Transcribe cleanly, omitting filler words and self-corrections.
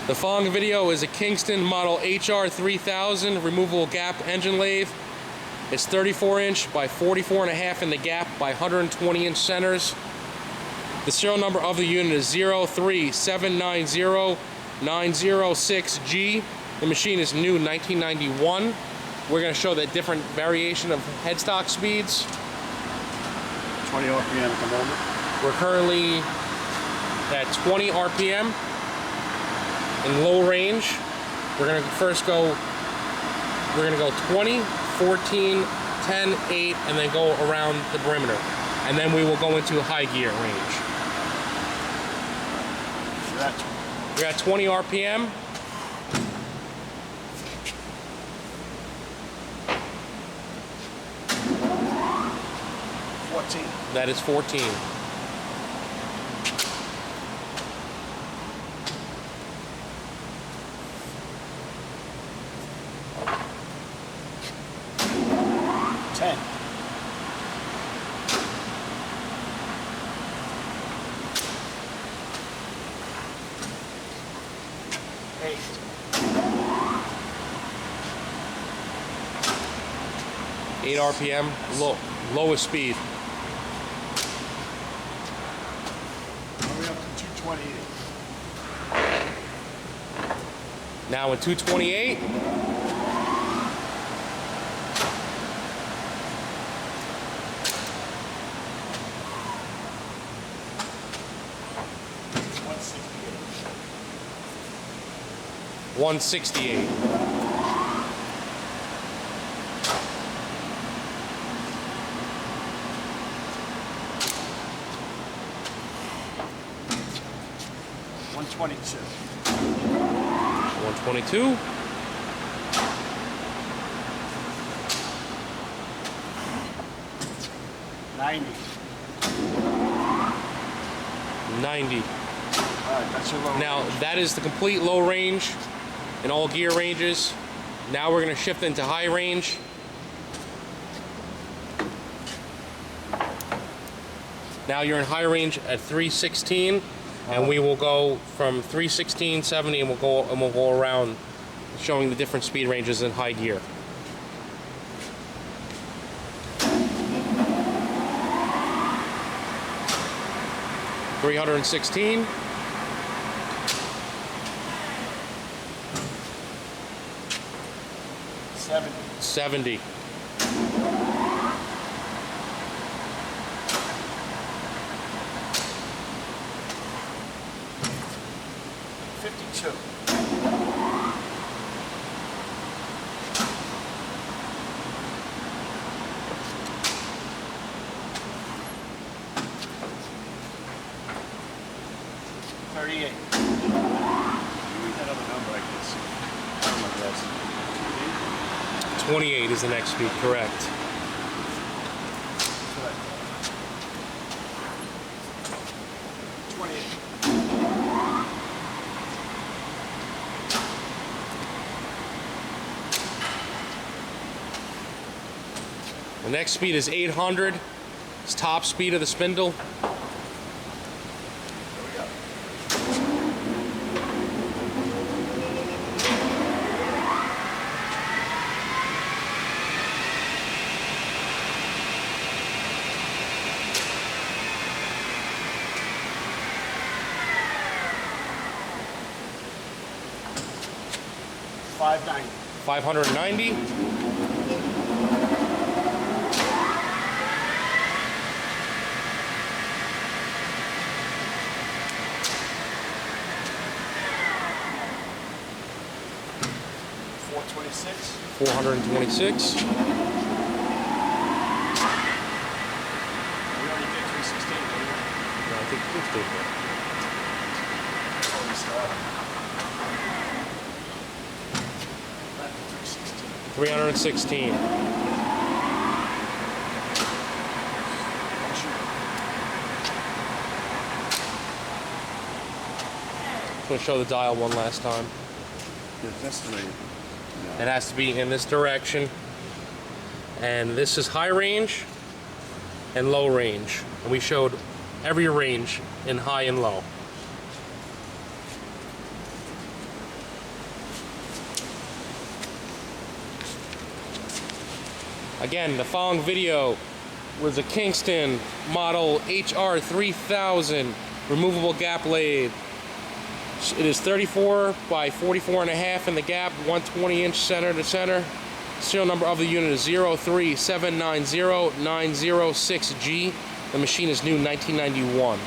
The following video is a Kingston model HR-3000 removable gap engine lathe. It's 34-inch by 44.5 in the gap by 120-inch centers. The serial number of the unit is 03790-906G. The machine is new 1991. We're going to show the different variation of headstock speeds. 20 RPM at the moment. We're currently at 20 RPM. In low range, we're going to first go, we're going to go 20, 14, 10, 8, and then go around the perimeter. And then we will go into high gear range. We're at 20 RPM. That is 14. Eight RPM, lowest speed. We're up to 228. Now in 228. $168. $122. 90. Alright, that's your low Now range. that is the complete low range in all gear ranges. Now we're going to shift into high range. Now you're in high range at 316, and we will go from 316, 70, and we'll go around, showing the different speed ranges in high gear. $316. 70. 52. 38. You read that other number, I guess. Oh my God. 28 is the next speed, correct. The next speed is 800. It's top speed of the spindle. $590. 590. $426. We already did 316, didn't we? No, I think we did that. 316. I'm going to show the dial one last time. It has to be in this direction. And this is high range and low range. And we showed every range in high and low. Again, the following video was a Kingston model HR-3000 removable gap lathe. It is 34 by 44 and a half in the gap, 120-inch center to center. Serial number of the unit is 03790-906G. The machine is new 1991.